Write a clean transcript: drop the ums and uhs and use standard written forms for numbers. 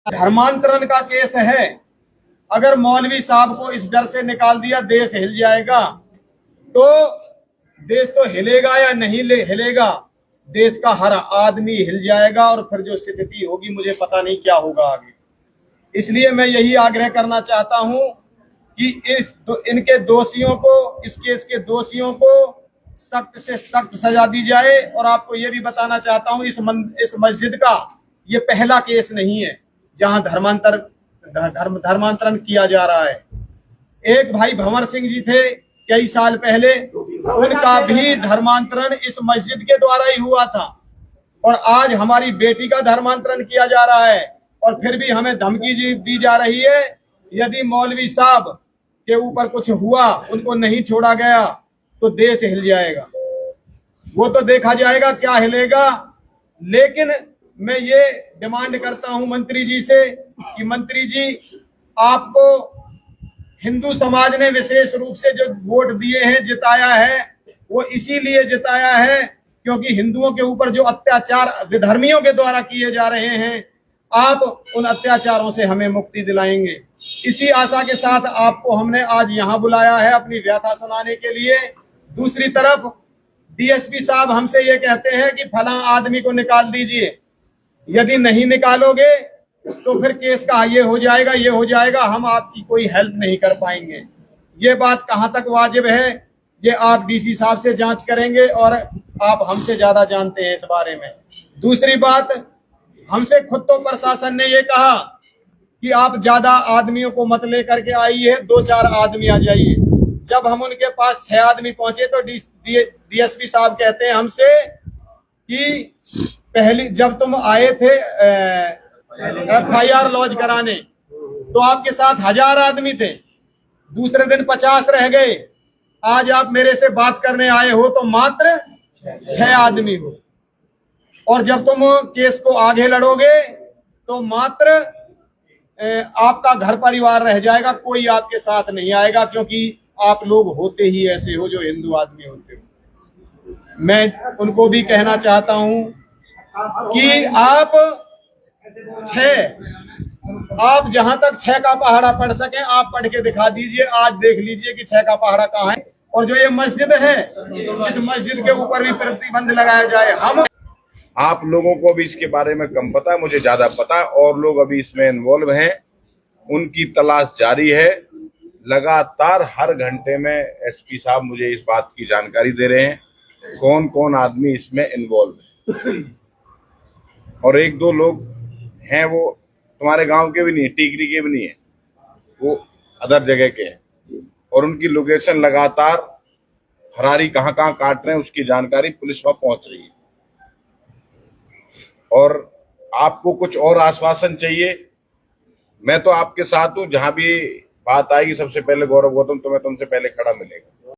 धर्मांतरण का केस है। अगर मौलवी साहब को इस डर से निकाल दिया देश हिल जाएगा, तो देश तो हिलेगा या नहीं हिलेगा, देश का हर आदमी हिल जाएगा और फिर जो स्थिति होगी मुझे पता नहीं क्या होगा आगे। इसलिए मैं यही आग्रह करना चाहता हूं कि इनके दोषियों को, इस केस के दोषियों को सख्त से सख्त सजा दी जाए। और आपको ये भी बताना चाहता हूं, इस मस्जिद का ये पहला केस नहीं है जहां धर्मांतरण किया जा रहा है। एक भाई भंवर सिंह जी थे कई साल पहले, उनका भी धर्मांतरण इस मस्जिद के द्वारा ही हुआ था। और आज हमारी बेटी का धर्मांतरण किया जा रहा है और फिर भी हमें धमकी दी जा रही है। यदि मौलवी साहब के ऊपर कुछ हुआ, उनको नहीं छोड़ा गया, तो देश हिल जाएगा। वो तो देखा जाएगा क्या हिलेगा। लेकिन मैं ये डिमांड करता हूं मंत्री जी से कि मंत्री जी, आपको हिंदू समाज ने विशेष रूप से जो वोट दिए हैं, जिताया है, वो इसीलिए जिताया है क्योंकि हिंदुओं के ऊपर जो अत्याचार विधर्मियों के द्वारा किए जा रहे हैं, आप उन अत्याचारों से हमें मुक्ति दिलाएंगे। इसी आशा के साथ आपको हमने आज यहाँ बुलाया है अपनी व्यथा सुनाने के लिए। दूसरी तरफ डीएसपी साहब हमसे ये कहते हैं कि फला आदमी को निकाल दीजिए, यदि नहीं निकालोगे तो फिर केस का ये हो जाएगा, हम आपकी कोई हेल्प नहीं कर पाएंगे। ये बात कहां तक वाजिब है, ये आप डीसी साहब से जांच करेंगे और आप हमसे ज्यादा जानते हैं इस बारे में। दूसरी बात, हमसे खुद तो प्रशासन ने ये कहा कि आप ज्यादा आदमियों को मत लेकर के आइए, 2-4 आदमी आ जाइए। जब हम उनके पास 6 आदमी पहुंचे तो डीएसपी साहब कहते हैं हमसे कि पहली जब तुम आए थे FIR लॉन्च कराने तो आपके साथ 1000 आदमी थे, दूसरे दिन 50 रह गए, आज आप मेरे से बात करने आए हो तो मात्र 6 आदमी हो। और जब तुम केस को आगे लड़ोगे तो मात्र आपका घर परिवार रह जाएगा, कोई आपके साथ नहीं आएगा, क्योंकि आप लोग होते ही ऐसे हो जो हिंदू आदमी होते हो। मैं उनको भी कहना चाहता हूं कि आप जहां तक 6 का पहाड़ा पढ़ सके आप पढ़ के दिखा दीजिए। आज देख लीजिए कि 6 का पहाड़ा कहाँ है। और जो ये मस्जिद है, इस मस्जिद के ऊपर भी प्रतिबंध लगाया जाए। आप लोगों को भी इसके बारे में कम पता है, मुझे ज्यादा पता है, और लोग अभी इसमें इन्वॉल्व हैं, उनकी तलाश जारी है। लगातार हर घंटे में एसपी साहब मुझे इस बात की जानकारी दे रहे हैं कौन कौन आदमी इसमें इन्वॉल्व है। और 1-2 लोग हैं, वो तुम्हारे गांव के भी नहीं है, टीकरी के भी नहीं है, वो अदर जगह के हैं। और उनकी लोकेशन लगातार हरारी कहाँ काट रहे हैं उसकी जानकारी पुलिस वहां पहुंच रही है। और आपको कुछ और आश्वासन चाहिए, मैं तो आपके साथ हूं। जहां भी बात आएगी सबसे पहले गौरव गौतम तुम्हें तुमसे पहले खड़ा मिलेगा।